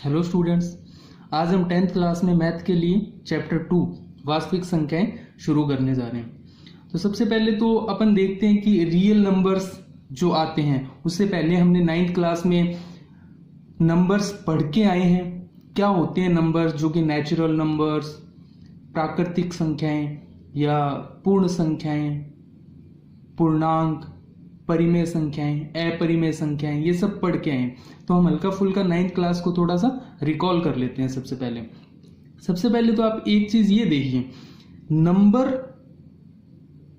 Hello students, आज हम 10th class में मैथ के लिए चैप्टर 2 वास्तविक संख्याएं शुरू करने जा रहे हैं। तो सबसे पहले तो अपन देखते हैं कि रियल नंबर्स जो आते हैं, उससे पहले हमने 9th क्लास में नंबर्स पढ़ के आए हैं। क्या होते हैं नंबर्स, जो कि नेचुरल नंबर्स, प्राकृतिक संख्याएं या पूर्ण संख्याएं, पूर्णांक, परिमेय संख्याएं, अपरिमेय संख्याएं, ये सब पढ़ के आए। तो हम हल्का फुल्का 9th क्लास को थोड़ा सा रिकॉल कर लेते हैं। सबसे पहले तो आप एक चीज ये देखिए, नंबर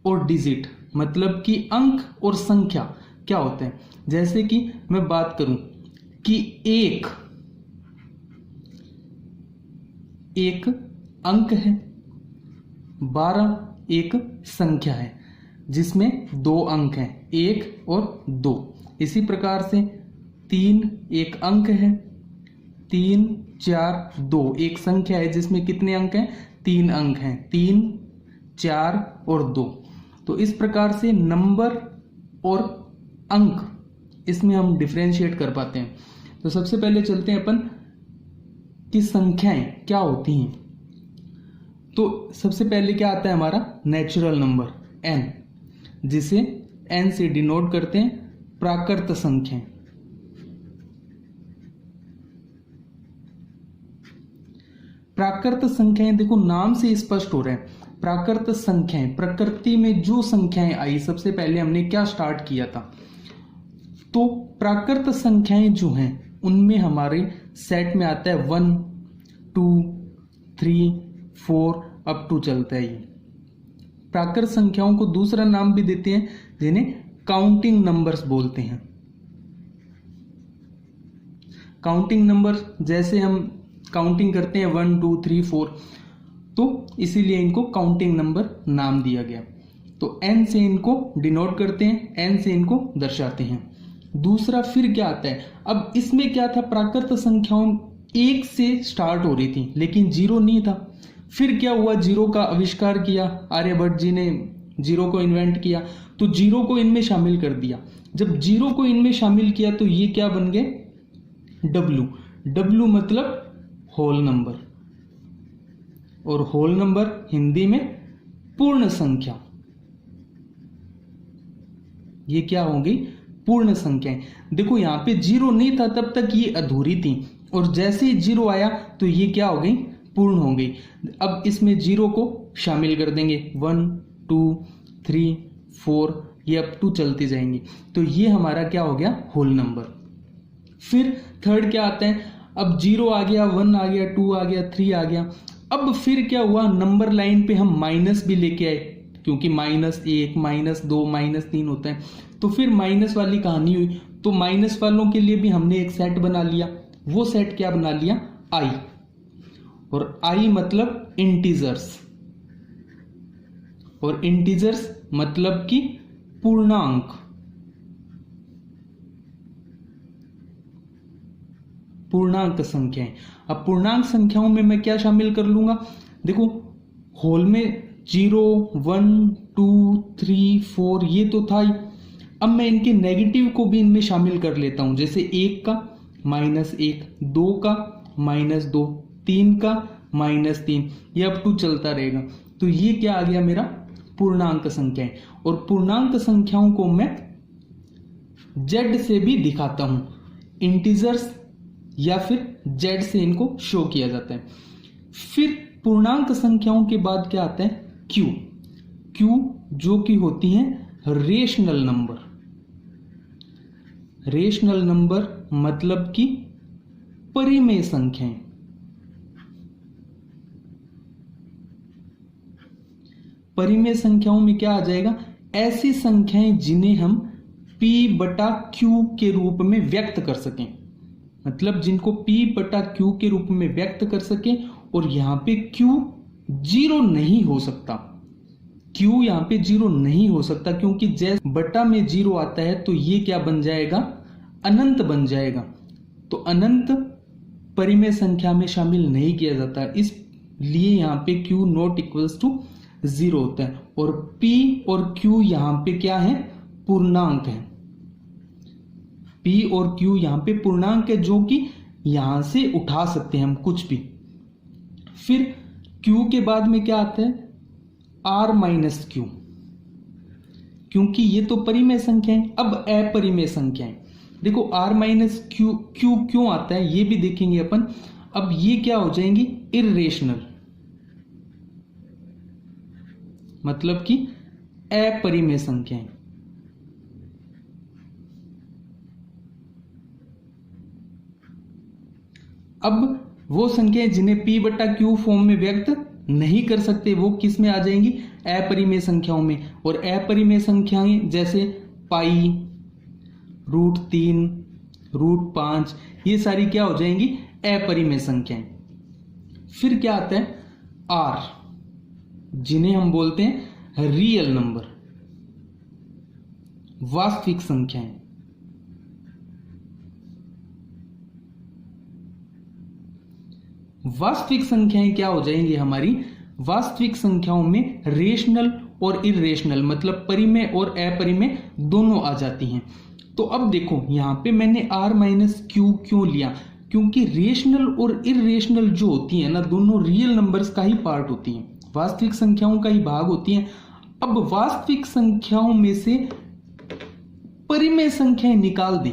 और डिजिट मतलब कि अंक और संख्या क्या होते हैं। जैसे कि मैं बात करूं कि एक अंक है, 12 एक संख्या है जिसमें 2 अंक हैं, 1 और 2। इसी प्रकार से 3 एक अंक है, 3, 4, 2 एक संख्या है जिसमें कितने अंक हैं, 3 अंक हैं, 3, 4 और 2। तो इस प्रकार से नंबर और अंक, इसमें हम डिफरेंशिएट कर पाते हैं। तो सबसे पहले चलते हैं अपन कि संख्याएं क्या होती हैं। तो सबसे पहले क्या आता है हमारा नेचुरल नंबर n, जिसे n से डिनोट करते हैं प्राकृत संख्याएं। प्राकृत संख्याएं देखो नाम से स्पष्ट हो रहा है। प्राकृत संख्याएं, प्रकृति में जो संख्याएं आई, सबसे पहले हमने क्या स्टार्ट किया था। तो प्राकृत संख्याएं जो हैं उनमें हमारे सेट में आता है 1, 2, 3, 4 अप टू चलता है। ये प्राकृत संख्याओं को दूसरा नाम भी देते हैं जिन्हें काउंटिंग नंबर्स बोलते हैं। काउंटिंग नंबर जैसे हम काउंटिंग करते हैं 1, 2, 3, 4, तो इसीलिए इनको काउंटिंग नंबर नाम दिया गया। तो n से इनको डिनोट करते हैं, n से इनको दर्शाते हैं। दूसरा फिर क्या आता है, अब इसमें क्या था, प्राकृत संख्याओं 1 से स्टार्ट हो रही थी लेकिन 0 नहीं था। फिर क्या हुआ, 0 का आविष्कार किया, आर्यभट्ट जी ने 0 को इन्वेंट किया, तो 0 को इनमें शामिल कर दिया। जब 0 को इनमें शामिल किया तो ये क्या बन गए, W मतलब होल नंबर, और होल नंबर हिंदी में पूर्ण संख्या। ये क्या हो गई, पूर्ण संख्याएं। देखो यहां पे 0 नहीं था तब तक ये अधूरी थी, और जैसे ही 0 आया तो ये क्या हो गई, पूर्ण हो गई। अब इसमें 0 को शामिल कर देंगे, 1, 2, 3, 4, ये अप टू चलती जाएंगी। तो ये हमारा क्या हो गया, होल नंबर। फिर थर्ड क्या आता है, अब 0 आ गया, 1 आ गया, 2 आ गया, 3 आ गया। अब फिर क्या हुआ, नंबर लाइन पे हम माइनस भी लेके आए, क्योंकि -1, -2, -3 होता है। तो फिर माइनस वाली कहानी हुई। तो माइनस वालों के लिए भी हमने एक सेट बना लिया। वो सेट क्या बना लिया, i, और i मतलब इंटीजर्स, और इंटीजर्स मतलब कि पूर्णांक। पूर्णांक संख्याएं। अब पूर्णांक संख्याओं में मैं क्या शामिल कर लूंगा, देखो होल में 0, 1, 2, 3, 4 ये तो था ही। अब मैं इनके नेगेटिव को भी इनमें शामिल कर लेता हूं, जैसे 1 का -1, 2 का -2, 3 का -3, ये अप टू चलता रहेगा। तो ये क्या आ गया मेरा, पूर्णांक संख्याएं। और पूर्णांक संख्याओं को मैं z से भी दिखाता हूं, इंटीजर्स या फिर z से इनको शो किया जाता है। फिर पूर्णांक संख्याओं के बाद क्या आता है, q, जो कि होती हैं रेशनल नंबर। रेशनल नंबर मतलब कि परिमेय संख्याएं। परिमेय संख्याओं में क्या आ जाएगा, ऐसी संख्याएं जिन्हें हम p/q के रूप में व्यक्त कर सकें, मतलब जिनको p/q के रूप में व्यक्त कर सकें। और यहां पे q 0 नहीं हो सकता, q यहां पे 0 नहीं हो सकता, क्योंकि जैसे बटा में 0 आता है तो ये क्या बन जाएगा, अनंत बन जाएगा। तो अनंत परिमेय संख्या में शामिल नहीं किया जाता, इसलिए यहां पे q नॉट इक्वल्स टू 0 होता है। और p और q यहां पे क्या है, पूर्णांक है। P और Q यहाँ पे पूर्णांक है, जो कि यहां से उठा सकते हैं हम कुछ भी। फिर Q के बाद में क्या आता है, R माइनस क्यू, क्योंकि ये तो परिमेय संख्या है। अब अपरिमेय संख्याएं देखो, R माइनस क्यू क्यों आता है ये भी देखेंगे अपन। अब ये क्या हो जाएंगी, इर्रेशनल, मतलब कि अपरिमेय संख्याएं। अब वो संख्याएं जिन्हें P बटा Q फॉर्म में व्यक्त नहीं कर सकते वो किस में आ जाएंगी, अपरिमेय संख्याओं में। और अपरिमेय संख्याएं जैसे पाई, √3, √5, ये सारी क्या हो जाएंगी, अपरिमेय संख्याएं। फिर क्या आता है, R, जिन्हें हम बोलते हैं रियल नंबर, वास्तविक संख्याएं। वास्तविक संख्याएं क्या हो जाएंगी हमारी, वास्तविक संख्याओं में रेशनल और इरेशनल, मतलब परिमेय और अपरिमेय दोनों आ जाती हैं। तो अब देखो यहां पे मैंने R माइनस क्यू क्यों लिया, क्योंकि रेशनल और इरेशनल जो होती है ना, दोनों रियल नंबर्स का ही पार्ट होती हैं, वास्तविक संख्याओं का ही भाग होती हैं। अब वास्तविक संख्याओं में से परिमेय संख्याएं निकाल दें,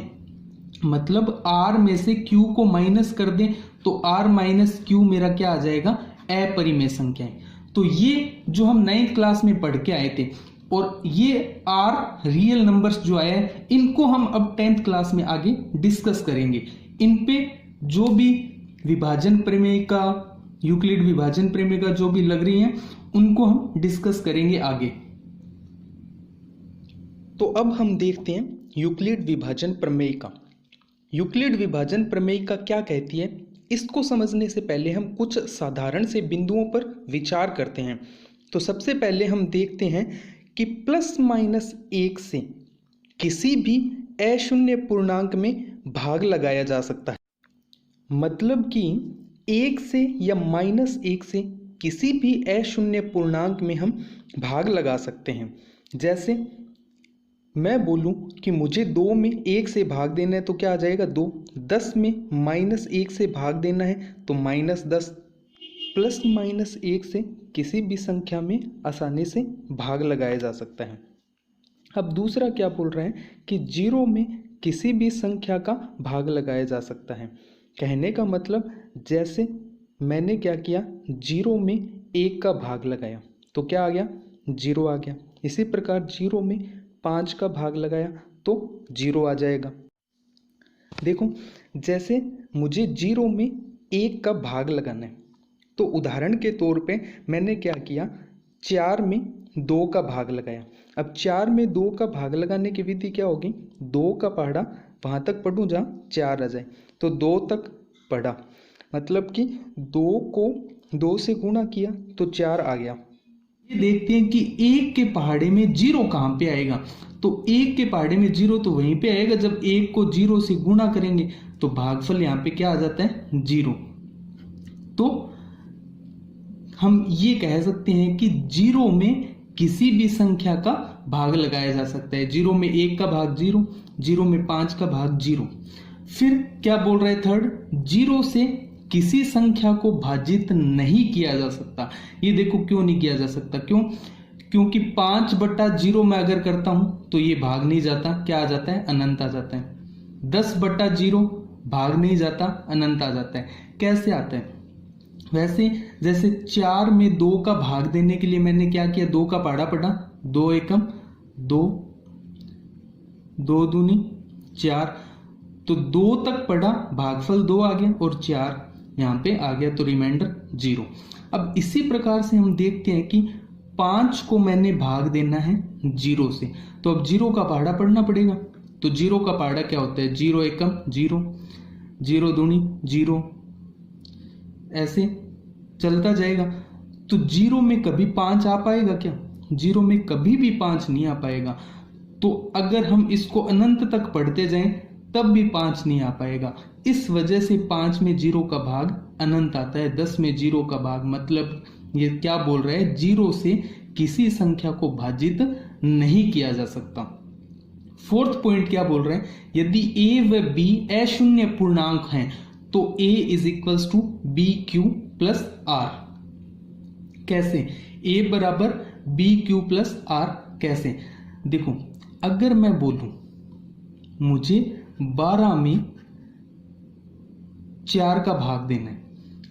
मतलब R में से Q को माइनस कर दें, तो R माइनस क्यू मेरा क्या आ जाएगा, अपरिमेय संख्याएं। तो ये जो हम 9th क्लास में पढ़ के आए थे, और ये R रियल नंबर्स जो आए हैं, इनको हम अब 10th क्लास में आगे डिस्कस करेंगे। इन पे जो भी विभाजन प्रमेय का, यूक्लिड विभाजन प्रमेय का जो भी लग रही हैं, उनको हम डिस्कस करेंगे आगे। तो अब हम देखते हैं यूक्लिड विभाजन प्रमेय का। यूक्लिड विभाजन प्रमेय का क्या कहती है, इसको समझने से पहले हम कुछ साधारण से बिंदुओं पर विचार करते हैं। तो सबसे पहले हम देखते हैं कि ±1 से किसी भी अशून्य पूर्णांक में भाग लगाया जा सकता है। मतलब कि 1 से या -1 से किसी भी अशून्य पूर्णांक में हम भाग लगा सकते हैं। जैसे मैं बोलूं कि मुझे 2 में 1 से भाग देना है तो क्या आ जाएगा, 2। 10 में -1 से भाग देना है तो -10। ±1 से किसी भी संख्या में आसानी से भाग लगाया जा सकता है। अब दूसरा क्या बोल रहे हैं कि 0 में किसी भी संख्या का भाग लगाया जा सकता है। कहने का मतलब, जैसे मैंने क्या किया, 0 में 1 का भाग लगाया तो क्या आ गया, 0 आ गया। इसी प्रकार 0 में 5 का भाग लगाया तो 0 आ जाएगा। देखो जैसे मुझे 0 में 1 का भाग लगाना है, तो उदाहरण के तौर पे मैंने क्या किया, 4 में 2 का भाग लगाया। अब 4 में 2 का भाग लगाने की विधि क्या होगी, 2 का पहाड़ा वहाँ तक पढ़ूँ जहाँ 4 आ जाए, तो 2 तक पढ़ा, मतलब कि 2 को 2 से गुणा किया तो 4 आ गया। ये देखते हैं कि 1 के पहाड़े में 0 कहाँ पे आएगा, तो 1 के पहाड़े में 0 तो वहीं पे आएगा जब 1 को 0 से गुणा करेंगे, तो भागफल यहाँ पे क्या आ जाता है, 0। तो हम ये कह सकते हैं कि 0 में किसी भी संख्या का भाग लगाया जा सकता है। 0 में 1 का भाग 0, 0 में 5 का भाग 0। फिर क्या बोल रहे हैं थर्ड, 0 से किसी संख्या को भाजित नहीं किया जा सकता। ये देखो क्यों नहीं किया जा सकता, क्योंकि 5/0 में अगर करता हूं तो ये भाग नहीं जाता, क्या आ जाता है, अनंत आ जाता है। 10/0 भाग नहीं जाता, अनंत आ जाता है। कैसे आता है, वैसे जैसे 4 में 2 का भाग देने के लिए मैंने क्या किया, 2 का पहाड़ा पढ़ा, 2 एकम 2, 2 दूनी 4, तो 2 तक पढ़ा, भागफल 2 आ गया और 4 यहाँ पे आ गया, तो रिमाइंडर 0। अब इसी प्रकार से हम देखते हैं कि 5 को मैंने भाग देना है 0 से, तो अब 0 का पहाड़ा पढ़ना पड़ेगा। तो 0 का पहाड़ा क्या होता है, 0 एकम 0, 0 दूनी 0, ऐसे चलता जाएगा। तो 0 में कभी 5 आ पाएगा क्या, 0 में कभी भी 5 नहीं आ पाएगा। तो अगर हम इसको अनंत तक पढ़ते जाएं तब भी 5 नहीं आ पाएगा। इस वजह से 5 में 0 का भाग अनंत आता है। 10 में 0 का भाग, मतलब ये क्या बोल रहा है, 0 से किसी संख्या को भाजित नहीं किया जा सकता। फोर्थ पॉइंट क्या बोल रहे हैं, यदि a व b अशून्य पूर्णांक हैं तो A is equals to B Q plus R. कैसे? A बराबर बी क्यू प्लस आर कैसे? देखो, अगर मैं बोलूं मुझे 12 में 4 का भाग देना है,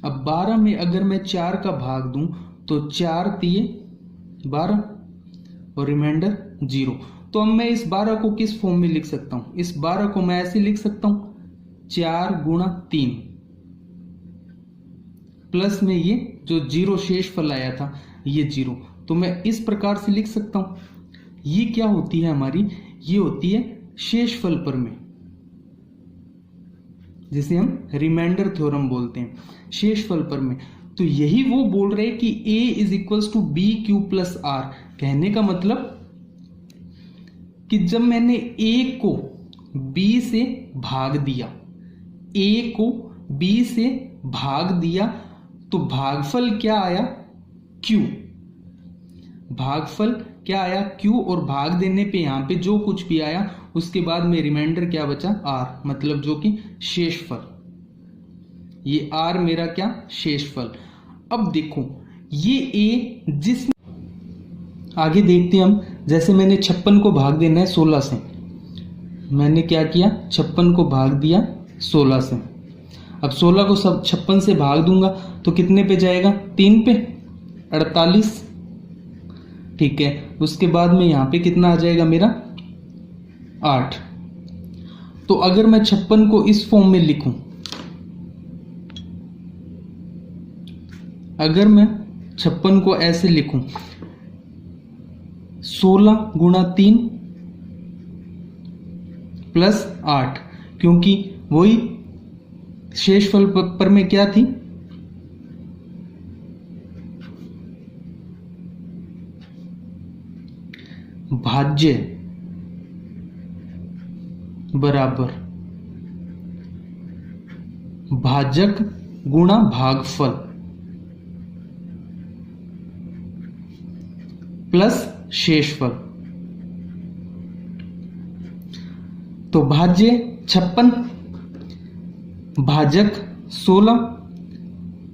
अब 12 में अगर मैं 4 का भाग दूं तो 4 दिए 12 और रिमाइंडर 0। तो अब मैं इस 12 को किस फॉर्म में लिख सकता हूं? इस 12 को मैं ऐसे लिख सकता हूं 4 गुणा 3 प्लस में ये जो 0 शेषफल आया था ये 0। तो मैं इस प्रकार से लिख सकता हूं। ये क्या होती है हमारी? ये होती है शेषफल प्रमेय, जिसे हम रिमाइंडर थ्योरम बोलते हैं, शेषफल प्रमेय। तो यही वो बोल रहे हैं कि A is equals to B Q plus R. कहने का मतलब कि जब मैंने A को B से भाग दिया, A को B से भाग दिया, तो भागफल क्या आया? Q। भागफल क्या आया? Q। और भाग देने पे यहां पे जो कुछ भी आया उसके बाद में रिमाइंडर क्या बचा? R, मतलब जो कि शेषफल। ये R मेरा क्या? शेषफल। अब देखो ये A जिस आगे देखते हैं हम। जैसे मैंने 56 को भाग देना है 16 से, मैंने क्या किया? 56 को भाग दिया 16 से। अब 16 को सब 56 से भाग दूंगा तो कितने पे जाएगा? 3 पे 48। ठीक है, उसके बाद में यहां पे कितना आ जाएगा मेरा? 8। तो अगर मैं 56 को इस फॉर्म में लिखूं, अगर मैं 56 को ऐसे लिखूं 16 गुणा 3 प्लस 8, क्योंकि वही शेषफल पर में क्या थी? भाज्य बराबर भाजक गुणा भागफल प्लस शेषफल। तो भाज्य 56, भाजक 16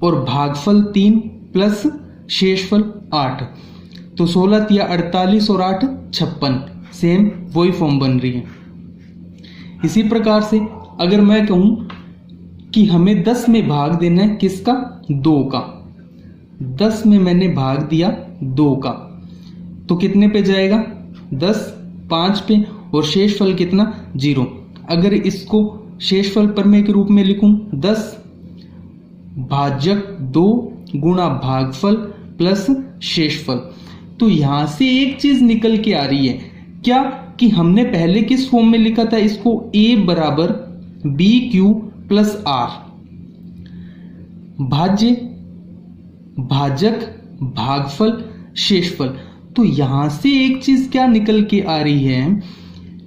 और भागफल 3 प्लस शेषफल 8। तो 16 या 48 और 8 56, सेम वही फॉर्म बन रही है। इसी प्रकार से अगर मैं कहूं कि हमें 10 में भाग देना है किसका? 2 का। 10 में मैंने भाग दिया 2 का, तो कितने पे जाएगा? 10, 5 पे, और शेषफल कितना? 0। अगर इसको शेषफल प्रमेय के रूप में लिखूं 10 भाजक 2 गुणा भागफल प्लस शेषफल, तो यहां से एक चीज निकल के आ रही है क्या? कि हमने पहले किस फॉर्म में लिखा था इसको? A बराबर बी क्यू प्लस आर। भाज्य भाजक भागफल शेषफल। तो यहां से एक चीज क्या निकल के आ रही है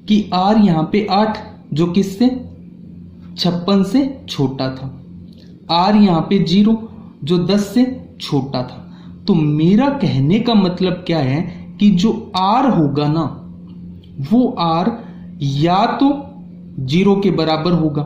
कि R यहां पे 8, जो किससे? 56 से छोटा था। R यहां पे 0, जो 10 से छोटा था। तो मेरा कहने का मतलब क्या है कि जो R होगा ना, वो R या तो 0 के बराबर होगा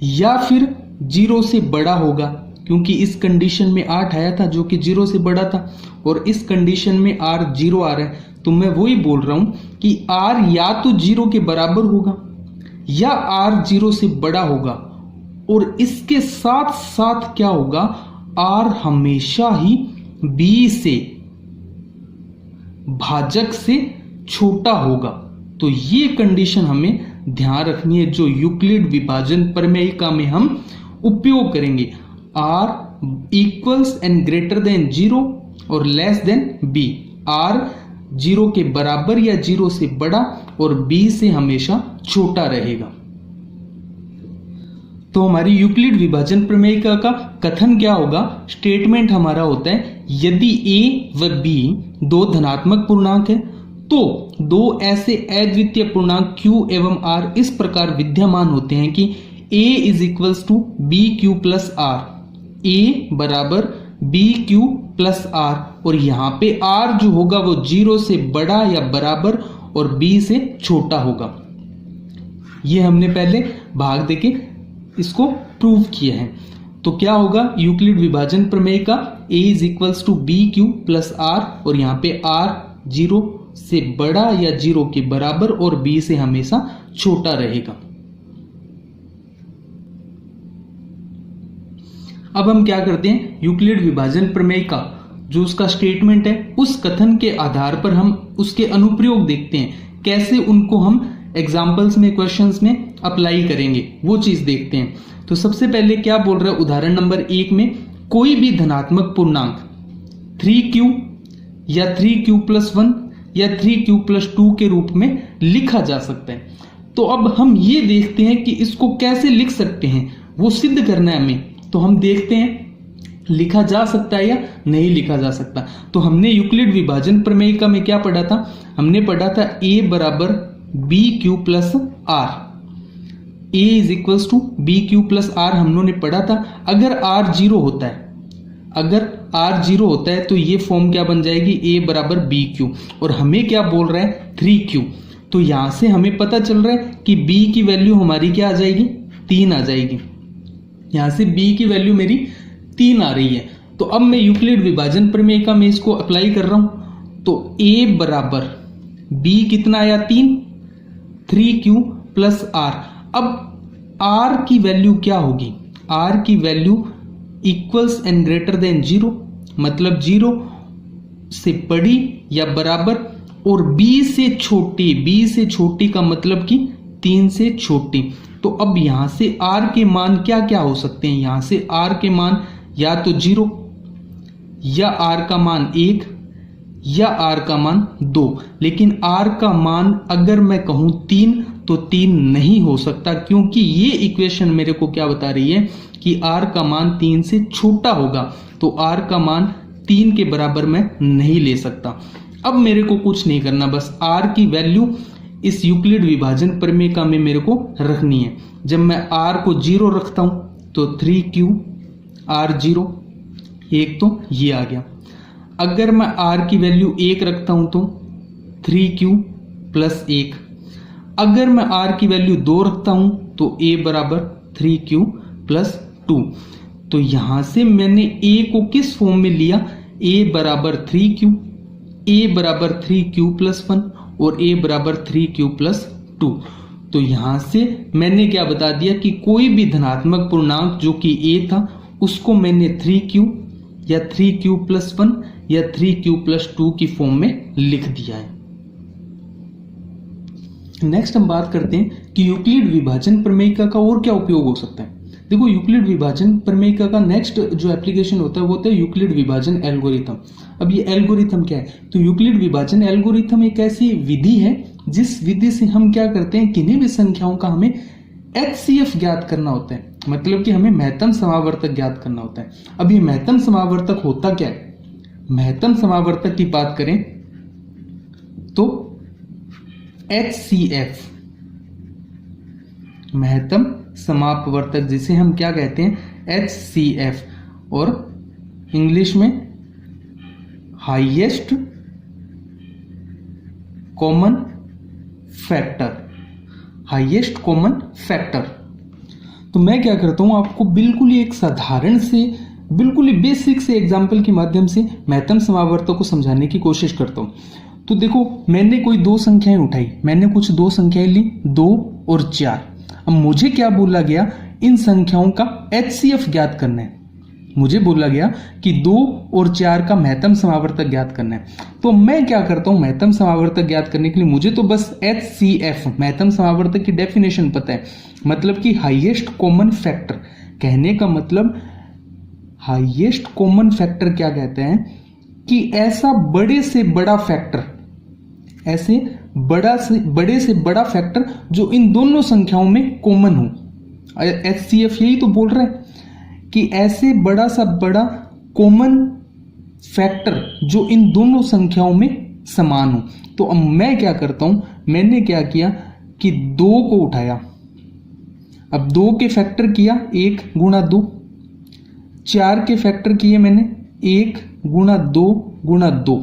या फिर 0 से बड़ा होगा, क्योंकि इस कंडीशन में 8 आया था जो कि 0 से बड़ा था, और इस कंडीशन में R 0 आ रहा है। तो मैं वही बोल रहा हूं कि R या तो 0 के बराबर होगा या R 0 से बड़ा होगा, और इसके साथ साथ क्या होगा? R हमेशा ही B से भाजक से छोटा होगा। तो ये कंडीशन हमें ध्यान रखनी है, जो यूक्लिड विभाजन प्रमेय का में हम उपयोग करेंगे। R equals and greater than 0 और लेस देन B। R 0 के बराबर या 0 से बड़ा और B से हमेशा छोटा रहेगा। तो हमारी यूक्लिड विभाजन प्रमेय का कथन क्या होगा? स्टेटमेंट हमारा होता है यदि A व B दो धनात्मक पूर्णांक है तो दो ऐसे अद्वितीय पूर्णांक Q एवं R इस प्रकार विद्यमान होते हैं कि A is equals to B Q plus R. A बराबर बी क्यू प्लस आर, और यहां पे R जो होगा वो 0 से बड़ा या बराबर और B से छोटा होगा। ये हमने पहले भाग देके इसको प्रूव किया है। तो क्या होगा यूक्लिड विभाजन प्रमेय का a is equals to B Q plus R, और यहाँ पे r 0 से बड़ा या 0 के बराबर और b से हमेशा छोटा रहेगा। अब हम क्या करते हैं, यूक्लिड विभाजन प्रमेय का जो उसका स्टेटमेंट है उस कथन के आधार पर हम उसके अनुप्रयोग देखते हैं, कैसे उनको हम एग्जाम्पल्स में, क्वेश्चंस में अप्लाई करेंगे, वो चीज देखते हैं। तो सबसे पहले क्या बोल रहा है उदाहरण नंबर 1 में, कोई भी धनात्मक पूर्णांक 3q या 3q+1 या 3q+2 के रूप में लिखा जा सकता है। तो अब हम ये देखते हैं कि इसको कैसे लिख सकते हैं, वो सिद्ध करना है हमें। तो हम देखते हैं लिखा जा सकता है या नहीं लिखा जा सकता। तो हमने यूक्लिड विभाजन प्रमेय का में क्या पढ़ा था, हमने पढ़ा था a बराबर B Q plus R, a is equals to B Q plus R हम लोगों ने पढ़ा था। अगर r 0 होता है, अगर r 0 होता है तो ये फॉर्म क्या बन जाएगी, a बराबर बी क्यू, और हमें क्या बोल रहा है 3q। तो यहां से हमें पता चल रहा है कि b की वैल्यू हमारी क्या आ जाएगी, 3 आ जाएगी। यहां से b की वैल्यू मेरी 3 आ रही है। तो अब मैं यूक्लिड विभाजन प्रमेय का मैं इसको अप्लाई कर रहा हूं। तो a बराबर b कितना आया 3, 3q प्लस r। अब r की वैल्यू क्या होगी, r की value equals and greater than 0, मतलब 0 से बड़ी या बराबर, और b से छोटी, b से छोटी का मतलब कि 3 से छोटी। तो अब यहां से r के मान क्या क्या हो सकते हैं, यहां से r के मान या तो 0, या r का मान 1, या r का मान 2। लेकिन r का मान अगर मैं कहूं 3 तो 3 नहीं हो सकता, क्योंकि ये इक्वेशन मेरे को क्या बता रही है कि r का मान 3 से छोटा होगा। तो r का मान 3 के बराबर मैं नहीं ले सकता। अब मेरे को कुछ नहीं करना, बस r की वैल्यू इस यूक्लिड विभाजन प्रमेय का में मेरे को रखनी है। जब मैं r को 0 रखता हूं तो 3q r0, एक तो ये आ गया। अगर मैं r की वैल्यू 1 रखता हूं तो 3q प्लस 1। अगर मैं r की वैल्यू 2 रखता हूं तो a बराबर 3q प्लस 2। तो यहां से मैंने a को किस फॉर्म में लिया, a बराबर 3q, a बराबर 3q प्लस 1 और a बराबर 3q प्लस 2। तो यहां से मैंने क्या बता दिया कि कोई भी धनात्मक पूर्णांक जो कि a था उसको मैंने 3q या 3q प्लस 1 या 3q प्लस 2 की फॉर्म में लिख दिया है। नेक्स्ट हम बात करते हैं कि यूक्लिड विभाजन प्रमेयिका का और क्या उपयोग हो सकता है। देखो यूक्लिड विभाजन प्रमेयिका का नेक्स्ट जो एप्लीकेशन होता है वो होता है यूक्लिड विभाजन एल्गोरिथम। अब ये एल्गोरिथम क्या है, तो यूक्लिड विभाजन एल्गोरिथम एक ऐसी विधि है जिस विधि से हम क्या करते हैं, किन्हीं भी संख्याओं का हमें HCF ज्ञात करना होता है, मतलब कि हमें महत्तम समावर्तक ज्ञात करना होता है। अब ये महत्तम समावर्तक होता क्या है, महत्तम समावर्तक की बात करें तो HCF महत्तम समापवर्तक, जिसे हम क्या कहते हैं HCF, और इंग्लिश में highest common factor, highest common factor. तो मैं क्या करता हूं, आपको बिल्कुल ही एक साधारण से, बिल्कुल ही बेसिक से एग्जाम्पल के माध्यम से महत्तम समावर्तक को समझाने की कोशिश करता हूं। तो देखो मैंने कोई 2 संख्याएं उठाई, मैंने कुछ 2 संख्याएं ली, 2 और 4। अब मुझे क्या बोला गया, इन संख्याओं का HCF ज्ञात करना है। मुझे बोला गया कि 2 और 4 का महत्तम समावर्तक ज्ञात करना है। तो मैं क्या करता हूं, महत्तम समावर्तक ज्ञात करने के लिए मुझे तो बस HCF महत्तम समावर्तक की डेफिनेशन पता है, मतलब कि हाईएस्ट कॉमन फैक्टर। कहने का मतलब हाईएस्ट कॉमन फैक्टर क्या कहते हैं कि ऐसा बड़े से बड़ा फैक्टर, ऐसे बड़े से बड़ा फैक्टर जो इन दोनों संख्याओं में कॉमन हो। HCF यही तो बोल रहे हैं कि ऐसे बड़ा सा बड़ा कॉमन फैक्टर जो इन दोनों संख्याओं में समान हो। तो अब मैं क्या करता हूं, मैंने क्या किया कि 2 को उठाया, अब 2 के फैक्टर किया 1 गुणा 2, 4 के फैक्टर किए मैंने 1 गुणा 2 गुणा 2,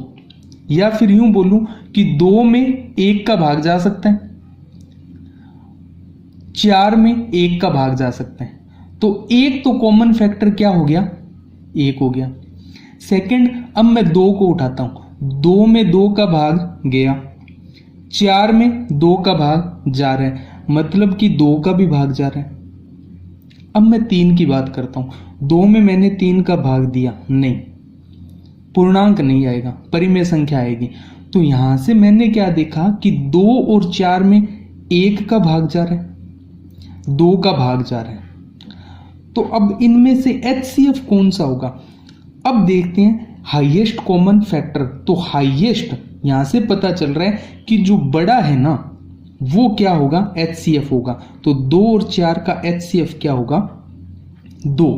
या फिर यूं बोलूं कि 2 में 1 का भाग जा सकता है, 4 में 1 का भाग जा सकता है। तो एक तो कॉमन फैक्टर क्या हो गया, 1 हो गया। सेकंड, अब मैं 2 को उठाता हूं, 2 में 2 का भाग गया, 4 में 2 का भाग जा रहा है, मतलब कि 2 का भी भाग जा रहा है। अब मैं 3 की बात करता हूं, 2 में मैंने 3 का भाग दिया, नहीं, पूर्णांक नहीं आएगा, परिमेय संख्या आएगी। तो यहां से मैंने क्या देखा कि 2 और 4 में 1 का भाग जा रहा है, 2 का भाग जा रहा है। तो अब इनमें से HCF कौन सा होगा? अब देखते हैं हाईएस्ट कॉमन फैक्टर। तो हाईएस्ट यहां से पता चल रहा है कि जो बड़ा है ना वो क्या होगा, HCF होगा। तो 2 और 4 का HCF क्या होगा, 2।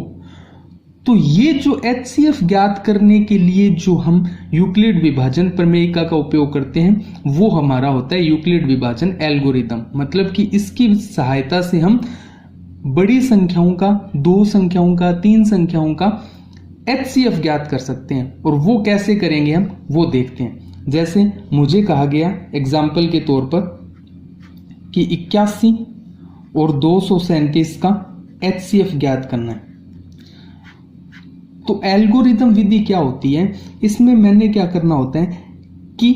तो ये जो HCF ज्ञात करने के लिए जो हम यूक्लिड विभाजन प्रमेयिका का उपयोग करते हैं वो हमारा होता है यूक्लिड विभाजन एल्गोरिदम। मतलब कि इसकी सहायता से हम बड़ी संख्याओं का, 2 संख्याओं का, 3 संख्याओं का HCF ज्ञात कर सकते हैं। और वो कैसे करेंगे हम वो देखते हैं। जैसे मुझे कहा गया एग्जाम्पल के तौर पर कि 81 और 237 का HCF ज्ञात करना है। तो एल्गोरिदम विधि क्या होती है, इसमें मैंने क्या करना होता है कि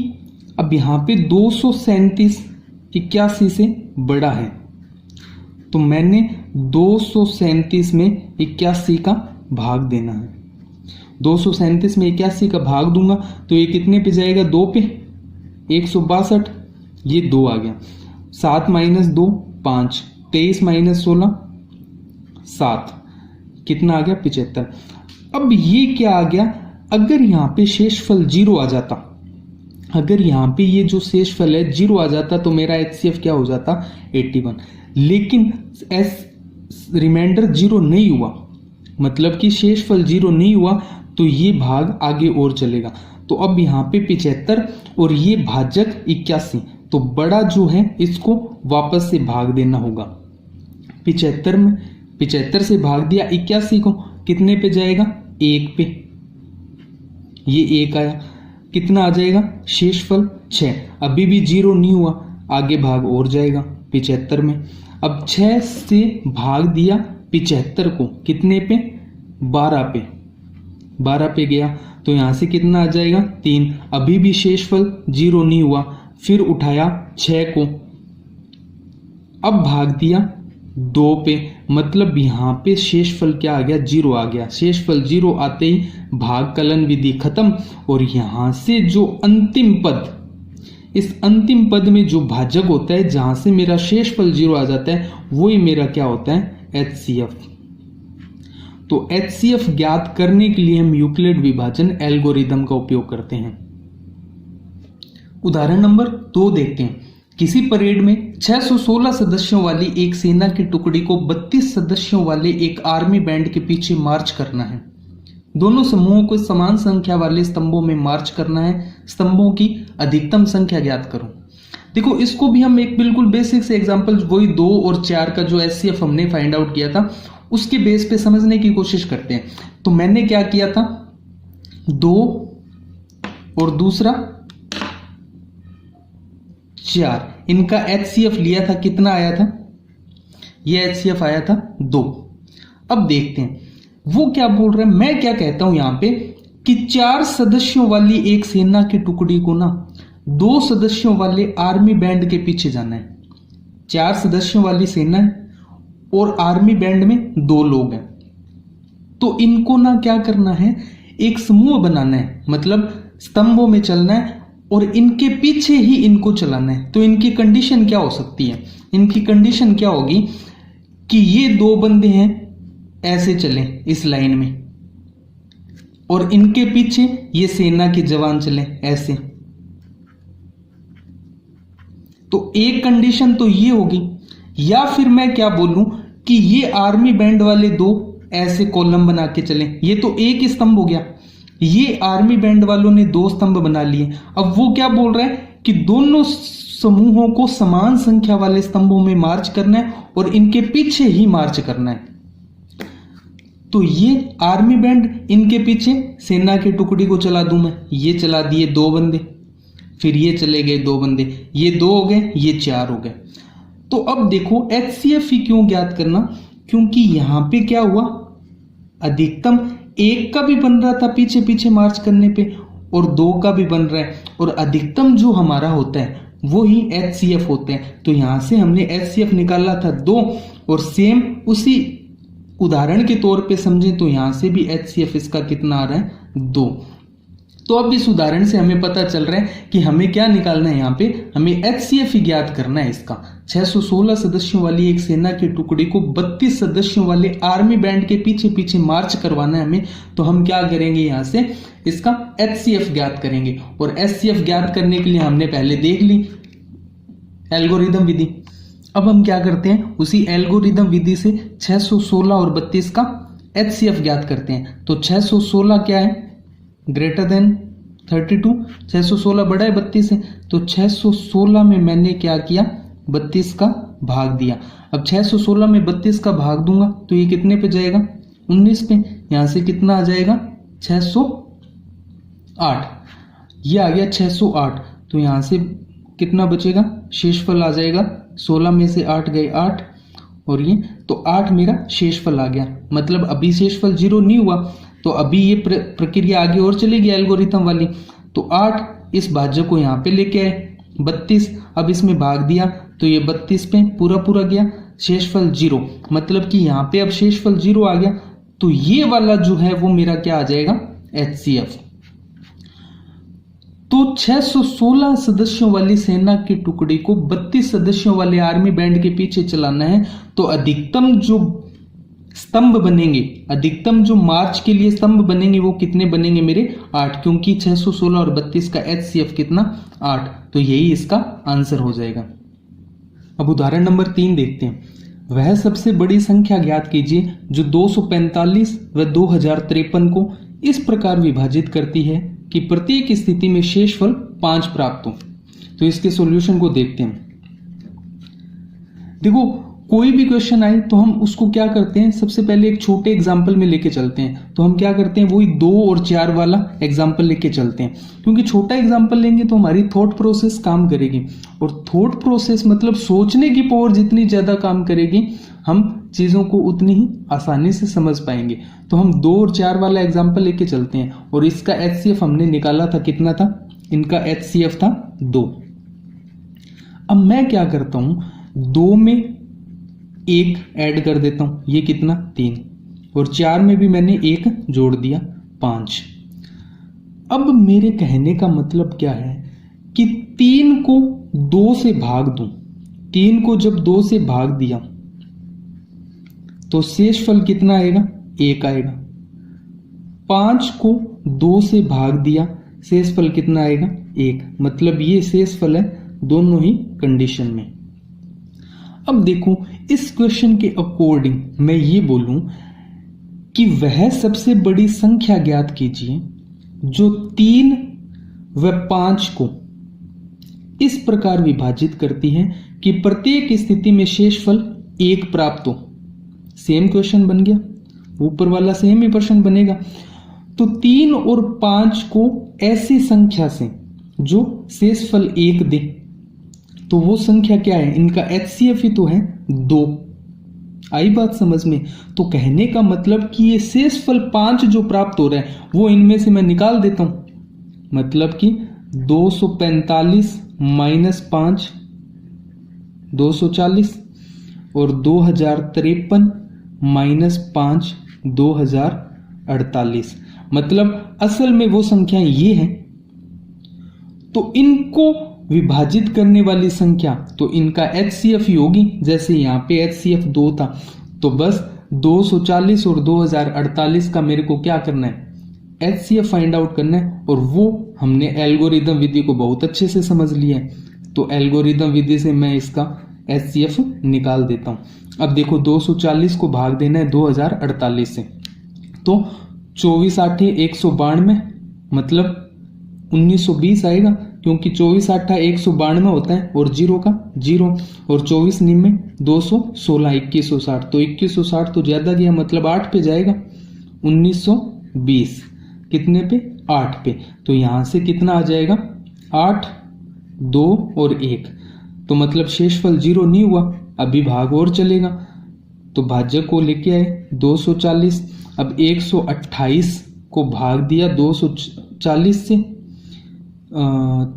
अब यहां पे 237 81 से बड़ा है, तो मैंने 237 में 81 का भाग देना है। 237 में 81 का भाग दूंगा तो ये कितने पे जाएगा, 2 पे, 162, ये 2 आ गया। 7 माइनस 2 5, 23 माइनस 16 7, कितना आ गया, 75। अब ये क्या आ गया, अगर यहां पे शेषफल 0 आ जाता, अगर यहां पे ये जो शेषफल है 0 आ जाता तो मेरा HCF क्या हो जाता, 81। लेकिन रिमाइंडर 0 नहीं हुआ, मतलब कि शेषफल 0 नहीं हुआ, तो ये भाग आगे और चलेगा। तो अब यहाँ पे 75 और ये भाजक 81, तो बड़ा जो है इसको वापस से भाग देना होगा। 75 से भाग दिया 81 को, कितने पे जाएगा, 1 पे, ये 1 आया, कितना आ जाएगा, शेषफल 6। अभी भी 0 नहीं हुआ, आगे भाग और जाएगा 75 में। अब 6 से भाग दिया 75 को, कितने पे, 12 पे गया, तो यहां से कितना आ जाएगा, 3। अभी भी शेषफल 0 नहीं हुआ, फिर उठाया 6 को, अब भाग दिया 2 पे, मतलब यहां पे शेषफल क्या आ गया, 0 आ गया। शेषफल 0 आते ही भाग कलन विधि खत्म। और यहां से जो अंतिम पद, इस अंतिम पद में जो भाजक होता है, जहां से मेरा शेषफल 0 आ जाता है, वही मेरा क्या होता है, HCF। तो HCF ज्ञात करने के लिए हम यूक्लिड विभाजन एल्गोरिदम का उपयोग करते हैं। उदाहरण नंबर 2 देखते हैं। किसी परेड में 616 सदस्यों वाली एक सेना की टुकड़ी को 32 सदस्यों वाले एक आर्मी बैंड के पीछे मार्च करना है। दोनों समूहों को समान संख्या वाले स्तंभों में मार्च करना है। स्तंभों की अधिकतम संख्या ज्ञात करो। देखो, इसको भी हम एक बिल्कुल बेसिक से एग्जांपल, वही 2 और 4 का जो HCF हमने फाइंड आउट किया था उसके बेस पे समझने की कोशिश करते हैं। तो मैंने क्या किया था, 2 और दूसरा 4, इनका HCF लिया था, कितना आया था, ये HCF आया था 2। अब देखते हैं वो क्या बोल रहे हैं। मैं क्या कहता हूं यहां पे कि 4 सदस्यों वाली एक सेना की टुकड़ी को ना 2 सदस्यों वाले आर्मी बैंड के पीछे जाना है। 4 सदस्यों वाली सेना है और आर्मी बैंड में 2 लोग हैं, तो इनको ना क्या करना है, एक समूह बनाना है, मतलब स्तंभों में चलना है और इनके पीछे ही इनको चलाना है। तो इनकी कंडीशन क्या हो सकती है, इनकी कंडीशन क्या होगी कि ये 2 बंदे हैं, ऐसे चलें इस लाइन में, और इनके पीछे ये सेना के जवान चलें ऐसे। तो एक कंडीशन तो ये होगी, या फिर मैं क्या बोलूं कि ये आर्मी बैंड वाले 2 ऐसे कॉलम बना के चलें। ये तो एक ही स्तंभ हो गया, ये आर्मी बैंड वालों ने 2 स्तंभ बना लिए। अब वो क्या बोल रहा है कि दोनों समूहों को समान संख्या वाले स्तंभों में मार्च करना है और इनके पीछे ही मार्च करना है। तो ये आर्मी बैंड, इनके पीछे सेना की टुकड़ी को चला दूं मैं, ये चला दिए 2 बंदे, फिर ये चले गए 2 बंदे, ये 2 हो गए, ये 4 हो गए। तो अब देखो HCF ही क्यों ज्ञात करना, क्योंकि यहां पे क्या हुआ, अधिकतम 1 का भी बन रहा था पीछे पीछे मार्च करने पे और 2 का भी बन रहा है, और अधिकतम जो हमारा होता है वो ही HCF होते हैं। तो यहां से हमने HCF निकाला था 2, और सेम उसी उदाहरण के तौर पे समझें तो यहां से भी HCF इसका कितना आ रहा है, 2। तो अब इस उदाहरण से हमें पता चल रहा है कि हमें क्या निकालना है, यहाँ पे हमें HCF ही ज्ञात करना है इसका। 616 सदस्यों वाली एक सेना की टुकड़ी को 32 सदस्यों वाले आर्मी बैंड के पीछे पीछे मार्च करवाना है हमें, तो हम क्या करेंगे, यहाँ से इसका HCF ज्ञात करेंगे। और HCF ज्ञात करने के लिए हमने पहले देख ली एल्गोरिदम विधि। अब हम क्या करते हैं, उसी एल्गोरिदम विधि से 616 और 32 का HCF ज्ञात करते हैं। तो 616 क्या है, ग्रेटर देन 32, 616 बड़ा है 32 से, तो 616 में मैंने क्या किया, 32 का भाग दिया। अब 616 में 32 का भाग दूंगा तो ये कितने पे जाएगा, 19 पे। यहां से कितना आ जाएगा, 608, ये आ गया 608। तो यहां से कितना बचेगा, शेषफल आ जाएगा, 16 में से 8 गए 8, और ये तो 8 मेरा शेषफल आ गया। मतलब अभी शेषफल 0 नहीं हुआ, तो अभी ये प्रक्रिया आगे और चलेगी एल्गोरिथम वाली। तो 8 इस भाज्य को यहाँ पे लेके आए 32, अब इसमें भाग दिया तो ये 32 पे पूरा पूरा गया, शेषफल 0, मतलब कि यहाँ पे अब शेषफल 0 आ गया। तो ये वाला जो है वो मेरा क्या आ जाएगा, HCF। तो 616 सदस्यों वाली सेना की टुकड़ी को 32 सदस्यों वाले आर्मी बैंड के पीछे चलाना है, तो अधिकतम जो स्तंभ बनेंगे, अधिकतम जो मार्च के लिए स्तंभ बनेंगे वो कितने बनेंगे मेरे, 8, क्योंकि 616 और 32 का HCF कितना, 8। तो यही इसका आंसर हो जाएगा। अब उदाहरण नंबर 3 देखते हैं। वह सबसे बड़ी संख्या ज्ञात कीजिए जो 245 व 2053 को इस प्रकार विभाजित करती है कि प्रत्येक स्थिति में शेषफल 5 प्राप्त हो। तो इसके सॉल्यूशन को देखते हैं। देखो, कोई भी क्वेश्चन आए तो हम उसको क्या करते हैं, सबसे पहले एक छोटे एग्जाम्पल में लेके चलते हैं। तो हम क्या करते हैं, वही 2 और 4 वाला एग्जाम्पल लेके चलते हैं, क्योंकि छोटा एग्जाम्पल लेंगे तो हमारी थॉट प्रोसेस काम करेगी, और थॉट प्रोसेस मतलब सोचने की पावर जितनी ज्यादा काम करेगी, हम चीजों को उतनी ही आसानी से समझ पाएंगे। तो हम 2 और 4 वाला एग्जाम्पल लेके चलते हैं, और इसका HCF हमने निकाला था, कितना था, इनका HCF था 2। अब मैं क्या करता हूं, 2 में 1 ऐड कर देता हूं, ये कितना, 3, और 4 में भी मैंने 1 जोड़ दिया, 5। अब मेरे कहने का मतलब क्या है कि 3 को 2 से भाग दूं, 3 को जब 2 से भाग दिया तो शेषफल कितना आएगा, 1 आएगा। 5 को 2 से भाग दिया, शेषफल कितना आएगा, 1, मतलब ये शेषफल है दोनों ही कंडीशन में। अब देखो, इस क्वेश्चन के अकॉर्डिंग मैं ये बोलूं कि वह सबसे बड़ी संख्या ज्ञात कीजिए जो 3 व 5 को इस प्रकार विभाजित करती है कि प्रत्येक स्थिति में शेषफल 1 प्राप्त हो। सेम क्वेश्चन बन गया, ऊपर वाला सेम ही प्रश्न बनेगा। तो 3 और 5 को ऐसी संख्या से जो शेषफल 1 दे, तो वो संख्या क्या है, इनका HCF ही तो है 2। आई बात समझ में? तो कहने का मतलब कि ये शेषफल 5 जो प्राप्त हो रहा है वो इनमें से मैं निकाल देता हूं, मतलब कि 245 माइनस 5 240, और 2053 माइनस 5 2048, मतलब असल में वो संख्याएं ये हैं। तो इनको विभाजित करने वाली संख्या तो इनका HCF ही होगी। जैसे यहाँ पे HCF 2 था, तो बस 240 और 2048 का मेरे को क्या करना है, HCF फाइंड आउट करना है, और वो हमने एल्गोरिदम विधि को बहुत अच्छे से समझ लिया है। तो एल्गोरिदम विधि से मैं इसका HCF निकाल देता हूं। अब देखो, 240 को भाग देना है 2048 से, तो 24 8 192, मतलब 1920 आएगा, क्योंकि 24 8 192 होता है, और 0 का 0, और 24 निम्न 216 2160, तो 2160 तो ज्यादा गया, मतलब 8 पे जाएगा। 1920 कितने पे, 8 पे। तो यहां से कितना आ जाएगा, 8 2 और 1, तो मतलब शेषफल 0 नहीं हुआ, अभी भाग और चलेगा। तो भाज्य को लेके आए 240। अब 128 को भाग दिया 240 से,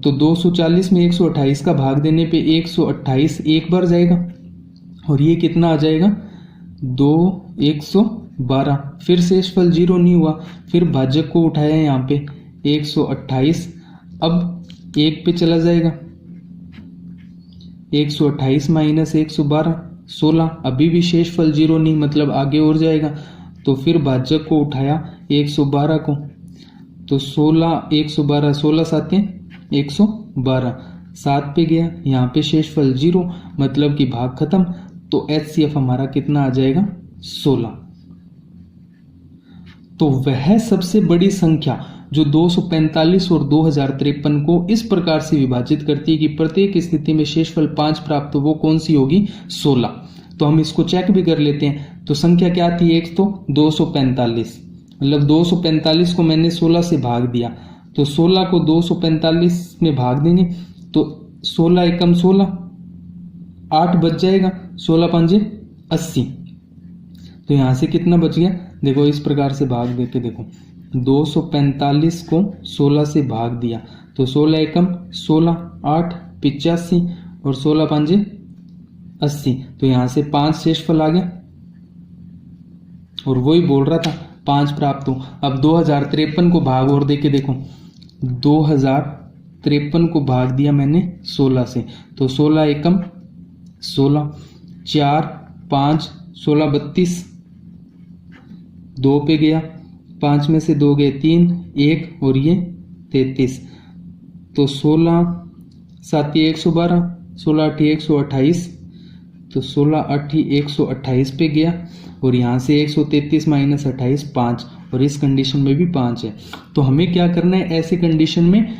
तो 240 में 128 का भाग देने पे 128 एक बार जाएगा और ये कितना आ जाएगा 112। फिर शेषफल 0 नहीं हुआ, फिर भाजक को उठाया यहाँ पे 128, अब 1 पे चला जाएगा 128 माइनस 112 16, अभी भी शेषफल 0 नहीं, मतलब आगे और जाएगा। तो फिर भाजक को उठाया 112 को, तो 16 112 16 7 112, 7 पे गया, यहाँ पे शेषफल 0, मतलब कि भाग खत्म। तो HCF हमारा कितना आ जाएगा 16। तो वह सबसे बड़ी संख्या जो 245 और 2053 को इस प्रकार से विभाजित करती है कि प्रत्येक स्थिति में शेषफल 5 प्राप्त हो, वो कौन सी होगी 16। तो हम इसको चेक भी कर लेते हैं। तो संख्या क्या थी, एक तो 245, मतलब 245 को मैंने 16 से भाग दिया, तो 16 को 245 में भाग देंगे तो 16 एकम 16, 8 बच जाएगा, 16 पंजे 80। तो यहां से कितना बच गया, देखो इस प्रकार से भाग देके देखो, 245 को 16 से भाग दिया तो 16 एकम 16, 8 85 और 16 पंजे 80। तो यहां से 5 शेषफल आ गया और वही बोल रहा था 5 प्राप्त हो। अब 2053 को भाग और देके देखो, 2053 को भाग दिया मैंने 16 से, तो 16 एकम 16, 4 5 16 32, 2 पे गया, 5 में से 2 गए 3, 1 और ये 33। तो 16 7 112, 16 8 128, तो 16 8 128 पे गया और यहाँ से 133 माइनस 28 5, और इस कंडीशन में भी 5 है। तो हमें क्या करना है, ऐसे कंडीशन में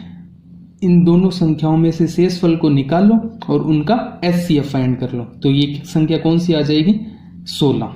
इन दोनों संख्याओं में से शेषफल को निकाल लो और उनका HCF फाइंड कर लो। तो ये संख्या कौन सी आ जाएगी 16।